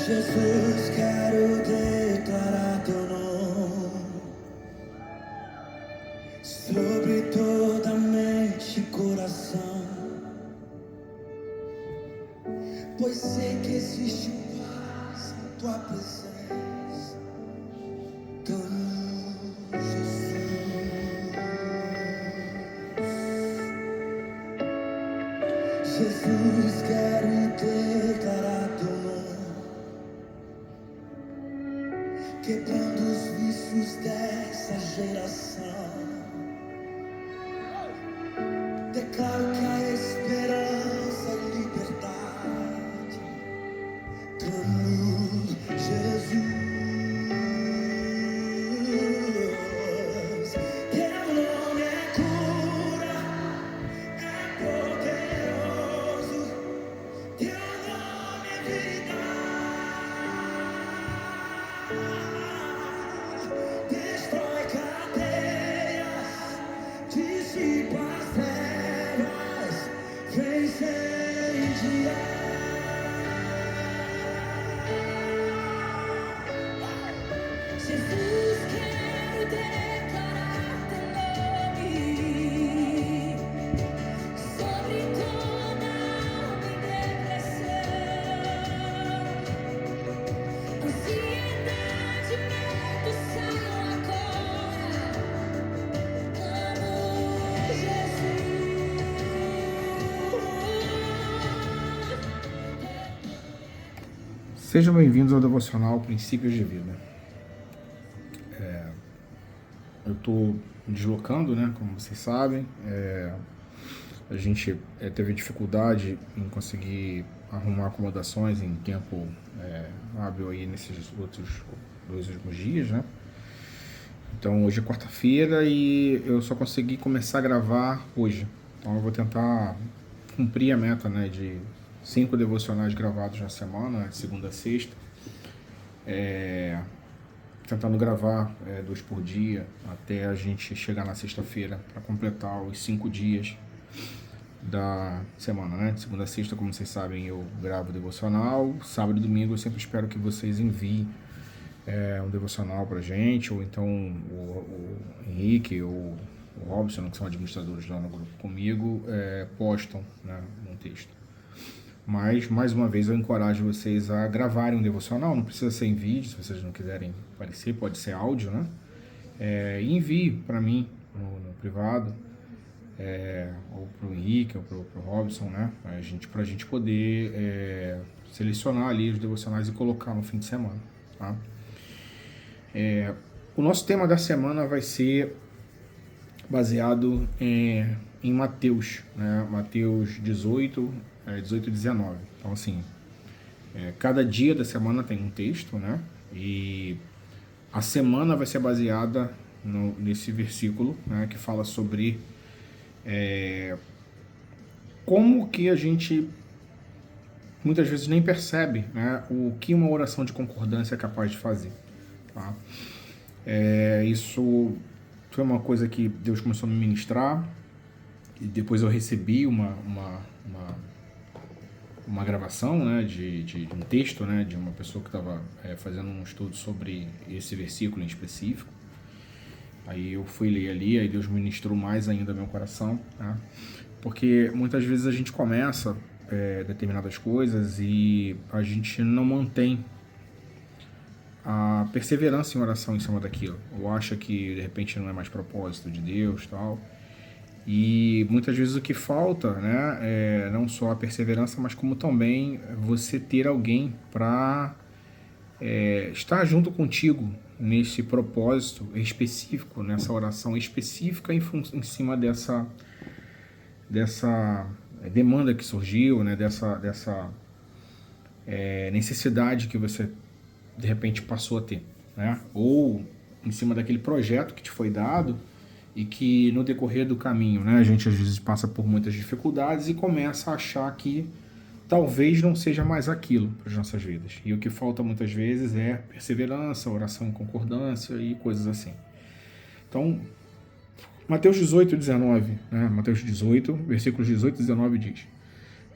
Jesus, quero declarar teu nome sobre toda mente e coração, pois sei que existe paz em tua presença, Jesus. Jesus, quero declarar teu nome, quebrando os vícios dessa geração. Declaro que há esperança e liberdade. Clamo, Jesus. Teu nome é cura, é poderoso. Teu nome é vida. Destrói cadeias, dissipa as trevas, vem incendiar. Jesus, quero declarar teu nome sobre toda alma em depressão. Ansiedade, medo, saiam agora. Clamo, Jesus. Sejam bem-vindos ao Devocional Princípios de Vida. Eu estou deslocando, né, como vocês sabem. A gente teve dificuldade em conseguir arrumar acomodações em tempo hábil aí nesses outros 2 últimos dias, né? Então hoje é quarta-feira e eu só consegui começar a gravar hoje. Então eu vou tentar cumprir a meta, né, de 5 devocionais gravados na semana, de segunda a sexta. Tentando gravar 2 por dia até a gente chegar na sexta-feira para completar os 5 dias da semana, né? De segunda a sexta, como vocês sabem, eu gravo devocional. Sábado e domingo eu sempre espero que vocês enviem um devocional pra gente, ou então o Henrique ou o Robson, que são administradores lá no grupo comigo, postam, né, um texto. Mas, mais uma vez, eu encorajo vocês a gravarem um devocional. Não precisa ser em vídeo, se vocês não quiserem aparecer, pode ser áudio, né? E envie para mim no privado, ou para o Henrique, ou para o Robson, né? Para a gente poder selecionar ali os devocionais e colocar no fim de semana, tá? O nosso tema da semana vai ser baseado em Mateus, né? Mateus 18 e 19. Então, assim, cada dia da semana tem um texto, né? E a semana vai ser baseada nesse versículo, né? Que fala sobre como que a gente muitas vezes nem percebe, né, o que uma oração de concordância é capaz de fazer, tá? Isso foi uma coisa que Deus começou a me ministrar, e depois eu recebi uma gravação, né, de um texto, né, de uma pessoa que estava fazendo um estudo sobre esse versículo em específico. Aí eu fui ler ali, aí Deus ministrou mais ainda meu coração, tá? Porque muitas vezes a gente começa determinadas coisas e a gente não mantém a perseverança em oração em cima daquilo, ou acha que de repente não é mais propósito de Deus, tal. E muitas vezes o que falta, né, é não só a perseverança, mas como também você ter alguém para estar junto contigo nesse propósito específico, nessa oração específica em cima dessa demanda que surgiu, né, dessa necessidade que você de repente passou a ter, né? Ou em cima daquele projeto que te foi dado e que no decorrer do caminho, né, a gente às vezes passa por muitas dificuldades e começa a achar que talvez não seja mais aquilo para as nossas vidas. E o que falta muitas vezes é perseverança, oração em concordância e coisas assim. Então, Mateus 18, 19, né? Mateus 18, versículos 18 e 19 diz: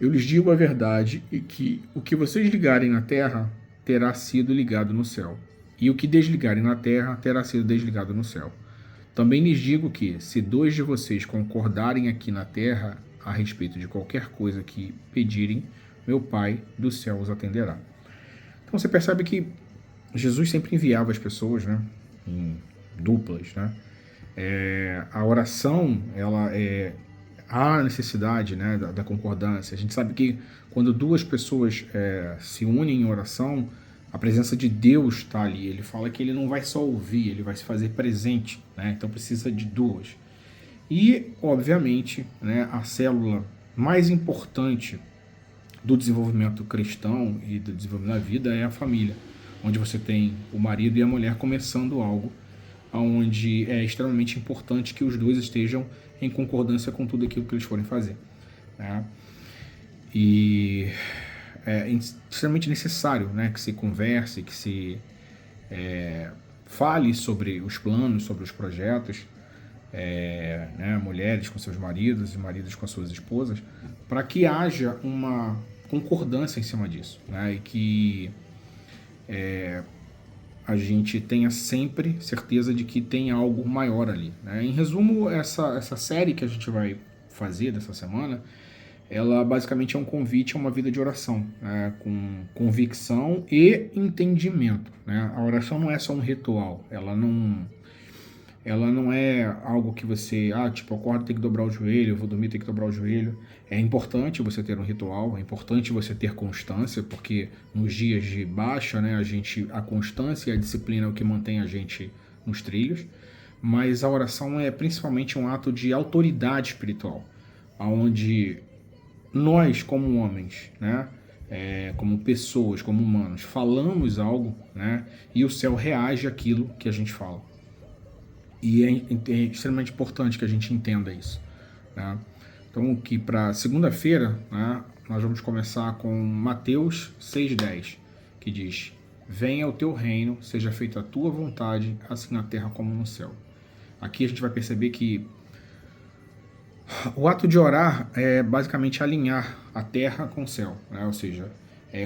Eu lhes digo a verdade e que o que vocês ligarem na terra terá sido ligado no céu, e o que desligarem na terra terá sido desligado no céu. Também lhes digo que, se 2 de vocês concordarem aqui na terra a respeito de qualquer coisa que pedirem, meu Pai do céu os atenderá. Então você percebe que Jesus sempre enviava as pessoas, né, em duplas, né? A oração, há necessidade, né, da concordância. A gente sabe que quando 2 pessoas se unem em oração, a presença de Deus está ali. Ele fala que ele não vai só ouvir, ele vai se fazer presente, né? Então precisa de 2. E, obviamente, né, a célula mais importante do desenvolvimento cristão e do desenvolvimento da vida é a família, onde você tem o marido e a mulher começando algo, onde é extremamente importante que os 2 estejam em concordância com tudo aquilo que eles forem fazer, né? E é extremamente necessário, né, que se converse, que se fale sobre os planos, sobre os projetos, né, mulheres com seus maridos e maridos com suas esposas, para que haja uma concordância em cima disso, né, e que a gente tenha sempre certeza de que tem algo maior ali, né? Em resumo, essa série que a gente vai fazer dessa semana, ela basicamente é um convite a uma vida de oração, né, com convicção e entendimento, né? A oração não é só um ritual, ela não é algo que você, tipo, acorda, tem que dobrar o joelho, eu vou dormir, tem que dobrar o joelho. É importante você ter um ritual, é importante você ter constância, porque nos dias de baixa, né, a constância e a disciplina é o que mantém a gente nos trilhos, mas a oração é principalmente um ato de autoridade espiritual, onde nós, como homens, né, como pessoas, como humanos, falamos algo, né, e o céu reage àquilo que a gente fala. E é extremamente importante que a gente entenda isso, né? Então, que para segunda-feira, né, nós vamos começar com Mateus 6,10, que diz: venha o teu reino, seja feita a tua vontade, assim na terra como no céu. Aqui a gente vai perceber que o ato de orar é basicamente alinhar a terra com o céu, né? Ou seja,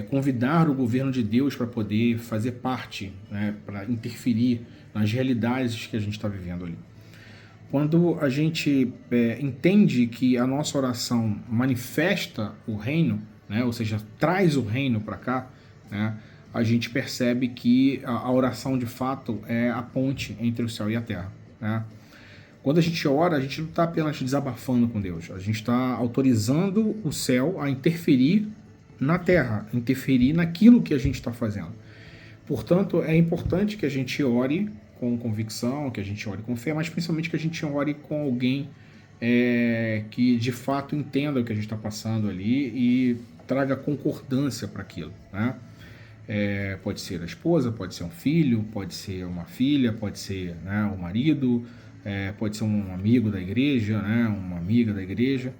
convidar o governo de Deus para poder fazer parte, né, para interferir nas realidades que a gente está vivendo ali. Quando a gente entende que a nossa oração manifesta o reino, né, ou seja, traz o reino para cá, né, a gente percebe que a oração de fato é a ponte entre o céu e a terra, né? Quando a gente ora, a gente não está apenas desabafando com Deus, a gente está autorizando o céu a interferir na terra, interferir naquilo que a gente está fazendo. Portanto, é importante que a gente ore com convicção, que a gente ore com fé, mas principalmente que a gente ore com alguém que de fato entenda o que a gente está passando ali e traga concordância para aquilo, né? Pode ser a esposa, pode ser um filho, pode ser uma filha, pode ser, né, um marido, pode ser um amigo da igreja, né, uma amiga da igreja.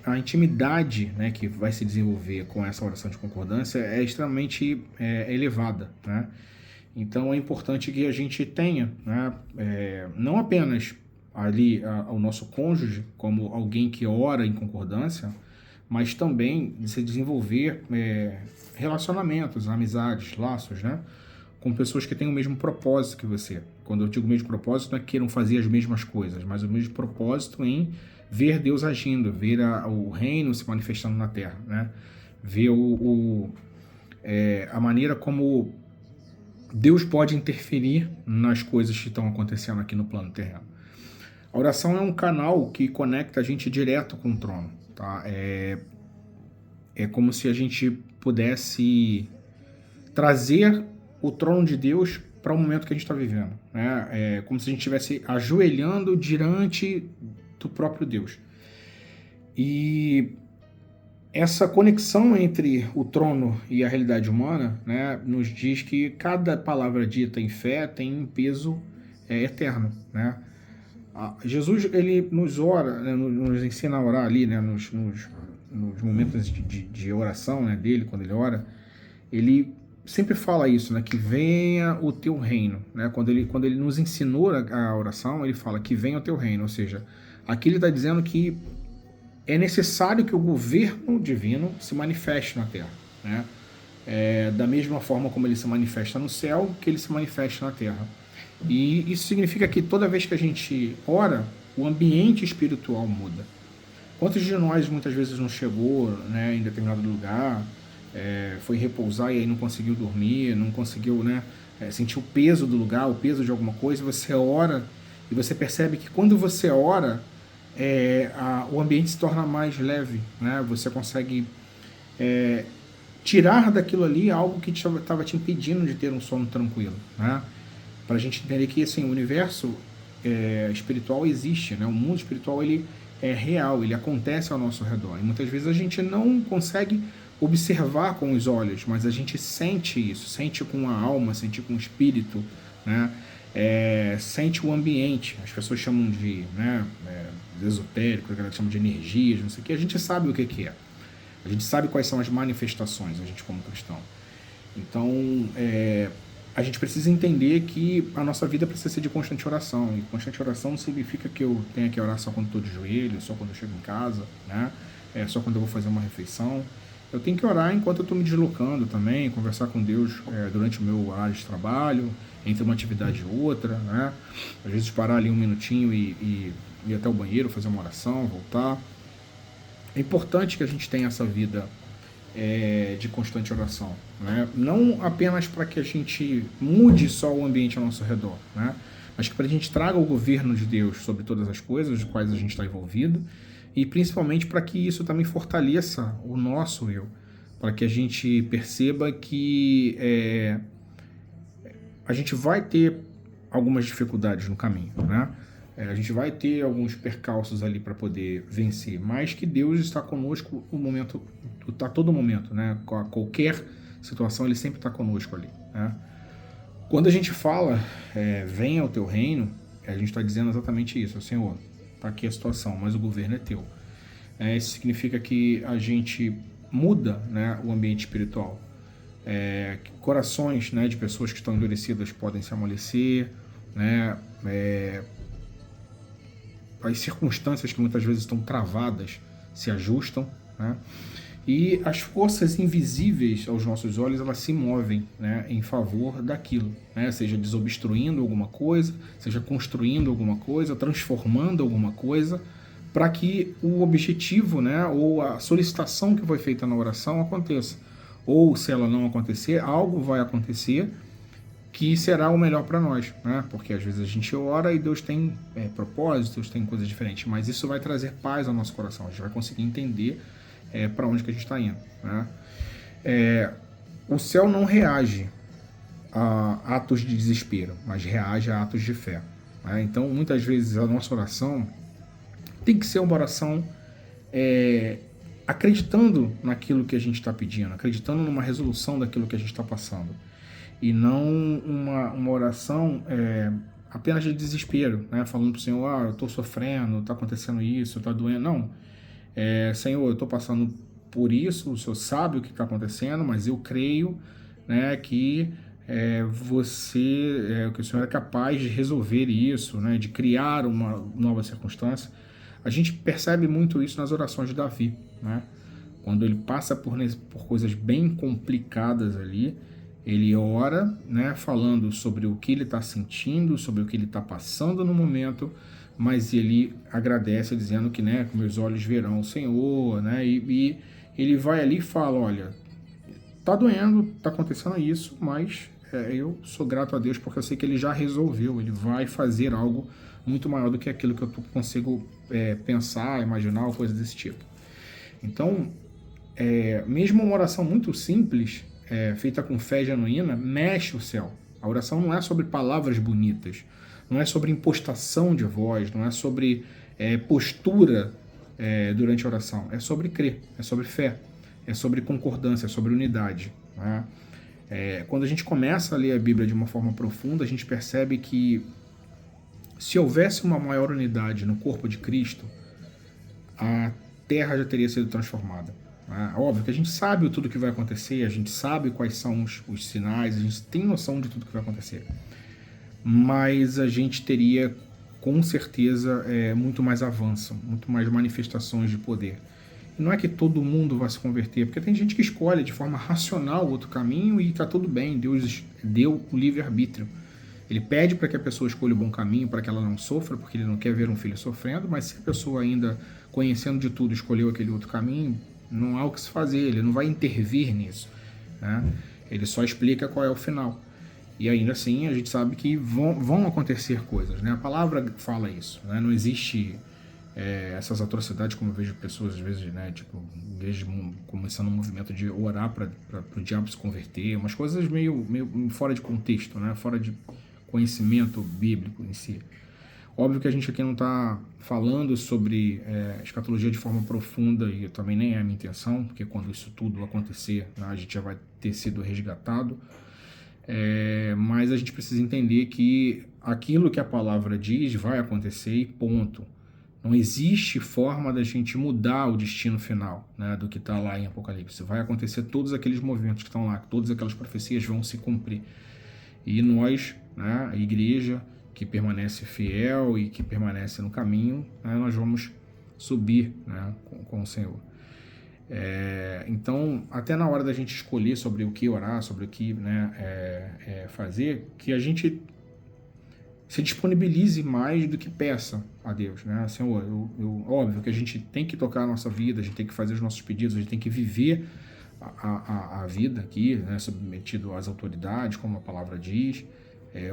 A intimidade, né, que vai se desenvolver com essa oração de concordância é extremamente elevada, né? Então é importante que a gente tenha, né, não apenas ali o nosso cônjuge como alguém que ora em concordância, mas também se desenvolver relacionamentos, amizades, laços, né, com pessoas que têm o mesmo propósito que você. Quando eu digo mesmo propósito, não é que queiram fazer as mesmas coisas, mas o mesmo propósito em ver Deus agindo, ver o reino se manifestando na terra, né? Ver a maneira como Deus pode interferir nas coisas que estão acontecendo aqui no plano terreno. A oração é um canal que conecta a gente direto com o trono, tá? É como se a gente pudesse trazer o trono de Deus para o momento que a gente está vivendo, né? É como se a gente estivesse ajoelhando diante do próprio Deus. E essa conexão entre o trono e a realidade humana, né, nos diz que cada palavra dita em fé tem um peso eterno, né? Jesus, ele nos ora, né, nos ensina a orar ali, né, nos momentos de oração, né, dele, quando ele ora, ele sempre fala isso, né, que venha o teu reino, né? Quando ele nos ensinou a oração, ele fala que venha o teu reino, ou seja, aqui ele está dizendo que é necessário que o governo divino se manifeste na Terra, né? da mesma forma como ele se manifesta no céu, que ele se manifesta na terra. E isso significa que toda vez que a gente ora, o ambiente espiritual muda. Quantos de nós muitas vezes não chegou, né, em determinado lugar, foi repousar e aí não conseguiu dormir, não conseguiu, né, sentir o peso do lugar, o peso de alguma coisa, você ora e você percebe que quando você ora, o ambiente se torna mais leve, né? Você consegue tirar daquilo ali algo que estava te impedindo de ter um sono tranquilo, né? Para a gente entender que assim, o universo espiritual existe, né? O mundo espiritual ele é real, ele acontece ao nosso redor. E muitas vezes a gente não consegue observar com os olhos, mas a gente sente isso, sente com a alma, sente com o espírito, né? Sente o ambiente. As pessoas chamam de, né, esotérico, a galera chama de energias, não sei o que. A gente sabe o que é. A gente sabe quais são as manifestações, a gente como cristão. Então, a gente precisa entender que a nossa vida precisa ser de constante oração. E constante oração não significa que eu tenha que orar só quando estou de joelho, só quando eu chego em casa, né? Só quando eu vou fazer uma refeição. Eu tenho que orar enquanto eu estou me deslocando também, conversar com Deus durante o meu horário de trabalho, entre uma atividade e outra, né? Às vezes parar ali um minutinho e ir até o banheiro, fazer uma oração, voltar. É importante que a gente tenha essa vida de constante oração, né? Não apenas para que a gente mude só o ambiente ao nosso redor, né? Mas que para a gente traga o governo de Deus sobre todas as coisas de quais a gente está envolvido e principalmente para que isso também fortaleça o nosso eu, para que a gente perceba que a gente vai ter algumas dificuldades no caminho, né? A gente vai ter alguns percalços ali para poder vencer, mas que Deus está conosco o momento, a todo momento, né? Qualquer situação, Ele sempre está conosco ali, né? Quando a gente fala, venha ao teu reino, a gente está dizendo exatamente isso, Senhor, está aqui a situação, mas o governo é teu. Isso significa que a gente muda, né, o ambiente espiritual. Corações, né, de pessoas que estão endurecidas podem se amolecer, né? As circunstâncias que muitas vezes estão travadas se ajustam, né? E as forças invisíveis aos nossos olhos, elas se movem, né, em favor daquilo, né? Seja desobstruindo alguma coisa, seja construindo alguma coisa, transformando alguma coisa, para que o objetivo, né, ou a solicitação que foi feita na oração aconteça. Ou se ela não acontecer, algo vai acontecer que será o melhor para nós, né? Porque às vezes a gente ora e Deus tem propósitos, Deus tem coisas diferentes, mas isso vai trazer paz ao nosso coração, a gente vai conseguir entender para onde que a gente está indo, né? O céu não reage a atos de desespero, mas reage a atos de fé, né? Então, muitas vezes a nossa oração tem que ser uma oração acreditando naquilo que a gente está pedindo, acreditando numa resolução daquilo que a gente está passando. E não uma oração apenas de desespero, né? Falando para o Senhor, eu estou sofrendo, está acontecendo isso, está doendo. Não. Senhor, eu estou passando por isso, o Senhor sabe o que está acontecendo, mas eu creio, né, que que o Senhor é capaz de resolver isso, né, de criar uma nova circunstância. A gente percebe muito isso nas orações de Davi, né? Quando ele passa por coisas bem complicadas ali, ele ora, né, falando sobre o que ele está sentindo, sobre o que ele está passando no momento, mas ele agradece dizendo que, né, com meus olhos verão o Senhor, né, e ele vai ali e fala, olha, tá doendo, tá acontecendo isso, mas eu sou grato a Deus porque eu sei que Ele já resolveu, Ele vai fazer algo muito maior do que aquilo que eu consigo pensar, imaginar, ou coisa desse tipo. Então, mesmo uma oração muito simples, feita com fé genuína, mexe o céu. A oração não é sobre palavras bonitas, não é sobre impostação de voz, não é sobre postura durante a oração. É sobre crer, é sobre fé, é sobre concordância, é sobre unidade, né? Quando a gente começa a ler a Bíblia de uma forma profunda, a gente percebe que se houvesse uma maior unidade no corpo de Cristo, a terra já teria sido transformada. Óbvio que a gente sabe tudo que vai acontecer, a gente sabe quais são os sinais, a gente tem noção de tudo que vai acontecer. Mas a gente teria, com certeza, muito mais avanço, muito mais manifestações de poder. E não é que todo mundo vai se converter, porque tem gente que escolhe de forma racional outro caminho e está tudo bem, Deus deu o livre-arbítrio. Ele pede para que a pessoa escolha o bom caminho, para que ela não sofra, porque ele não quer ver um filho sofrendo, mas se a pessoa ainda, conhecendo de tudo, escolheu aquele outro caminho, não há o que se fazer, ele não vai intervir nisso, né? Ele só explica qual é o final. E ainda assim a gente sabe que vão acontecer coisas, né? A palavra fala isso, né? Não existe essas atrocidades como eu vejo pessoas às vezes, né? Tipo, igreja começando um movimento de orar para o diabo se converter, umas coisas meio fora de contexto, né? Fora de conhecimento bíblico em si. Óbvio que a gente aqui não está falando sobre escatologia de forma profunda, e também nem é a minha intenção, porque quando isso tudo acontecer, né, a gente já vai ter sido resgatado. Mas a gente precisa entender que aquilo que a palavra diz vai acontecer e ponto. Não existe forma da gente mudar o destino final, né, do que está lá em Apocalipse. Vai acontecer todos aqueles movimentos que estão lá, todas aquelas profecias vão se cumprir. E nós, né, a igreja que permanece fiel e que permanece no caminho, né, nós vamos subir, né, com o Senhor. Então, até na hora da gente escolher sobre o que orar, sobre o que, né, fazer, que a gente se disponibilize mais do que peça a Deus, né? Senhor, óbvio que a gente tem que tocar a nossa vida, a gente tem que fazer os nossos pedidos, a gente tem que viver a vida aqui, né, submetido às autoridades, como a palavra diz,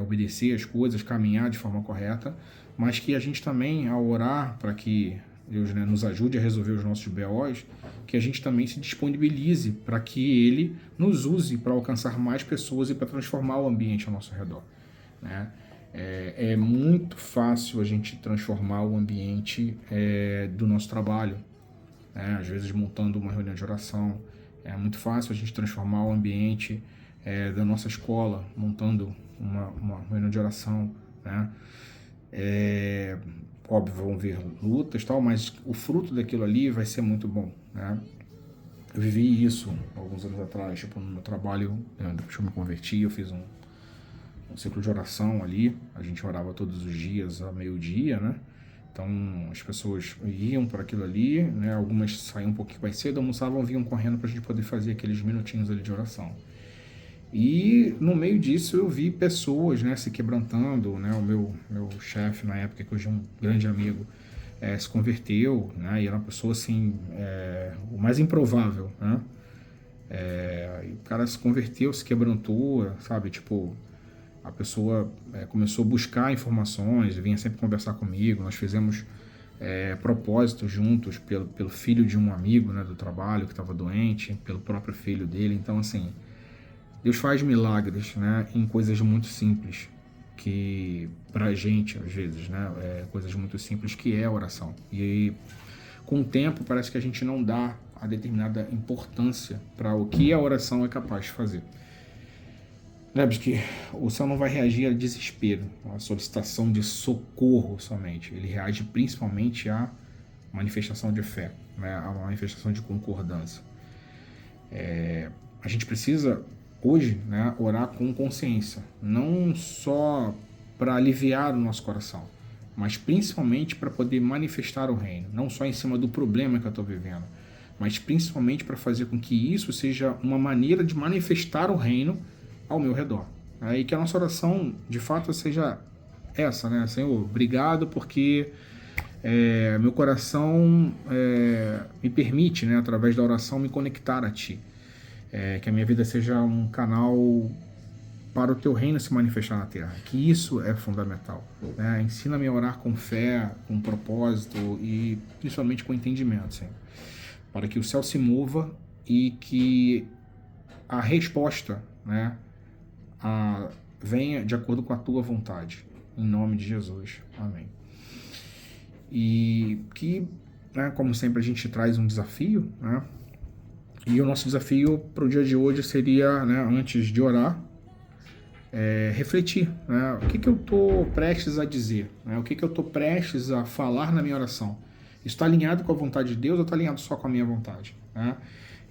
obedecer as coisas, caminhar de forma correta, mas que a gente também, ao orar para que Deus, né, nos ajude a resolver os nossos BOs, que a gente também se disponibilize para que Ele nos use para alcançar mais pessoas e para transformar o ambiente ao nosso redor, né? É muito fácil a gente transformar o ambiente do nosso trabalho, né? Às vezes montando uma reunião de oração. É muito fácil a gente transformar o ambiente da nossa escola, montando uma reunião de oração, né? Óbvio, vão vir lutas e tal, mas o fruto daquilo ali vai ser muito bom, né? Eu vivi isso alguns anos atrás, tipo, no meu trabalho, depois que eu me converti, eu fiz um ciclo de oração ali, a gente orava todos os dias a meio-dia, né? Então as pessoas iam para aquilo ali, né? Algumas saíam um pouquinho mais cedo, almoçavam, vinham correndo para a gente poder fazer aqueles minutinhos ali de oração. E no meio disso eu vi pessoas, né, se quebrantando, né? O meu chefe na época, que hoje é um grande amigo, se converteu, né? E era uma pessoa assim, o mais improvável, né? E o cara se converteu, se quebrantou, sabe? Tipo, a pessoa começou a buscar informações, vinha sempre conversar comigo. Nós fizemos propósitos juntos pelo filho de um amigo, né, do trabalho que estava doente, pelo próprio filho dele. Então, assim, Deus faz milagres, né, em coisas muito simples, que pra gente, às vezes, né, coisas muito simples, que é a oração. E aí, com o tempo, parece que a gente não dá a determinada importância para o que a oração é capaz de fazer. Lembre que o céu não vai reagir a desespero, a solicitação de socorro somente. Ele reage principalmente à manifestação de fé, né, à manifestação de concordância. A gente precisa, hoje, né, orar com consciência, não só para aliviar o nosso coração, mas principalmente para poder manifestar o reino, não só em cima do problema que eu estou vivendo, mas principalmente para fazer com que isso seja uma maneira de manifestar o reino ao meu redor. E que a nossa oração, de fato, seja essa, né? Senhor, obrigado porque meu coração me permite, né, através da oração, me conectar a Ti. Que a minha vida seja um canal para o Teu reino se manifestar na terra. Que isso é fundamental, né? Ensina-me a orar com fé, com propósito e principalmente com entendimento, Senhor. Para que o céu se mova e que a resposta, né, venha de acordo com a Tua vontade. Em nome de Jesus. Amém. E que, né, como sempre, a gente traz um desafio, né? E o nosso desafio para o dia de hoje seria, né, antes de orar, refletir, né? O que eu estou prestes a dizer, né? O que eu estou prestes a falar na minha oração. Isso está alinhado com a vontade de Deus ou está alinhado só com a minha vontade, né?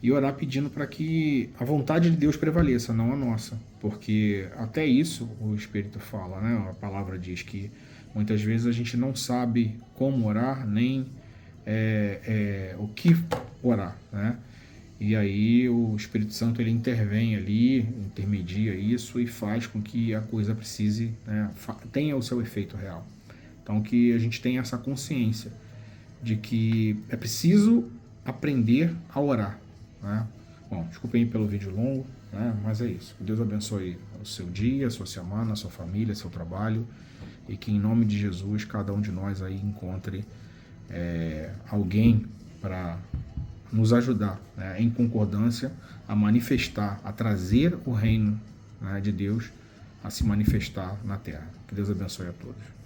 E orar pedindo para que a vontade de Deus prevaleça, não a nossa. Porque até isso o Espírito fala, né? A palavra diz que muitas vezes a gente não sabe como orar, nem o que orar, né? E aí o Espírito Santo ele intervém ali, intermedia isso e faz com que a coisa precise, né, tenha o seu efeito real. Então que a gente tenha essa consciência de que é preciso aprender a orar, né? Bom, desculpem pelo vídeo longo, né? Mas é isso. Que Deus abençoe o seu dia, a sua semana, a sua família, seu trabalho, e que em nome de Jesus cada um de nós aí encontre alguém para nos ajudar, né, em concordância a manifestar, a trazer o reino, né, de Deus a se manifestar na terra. Que Deus abençoe a todos.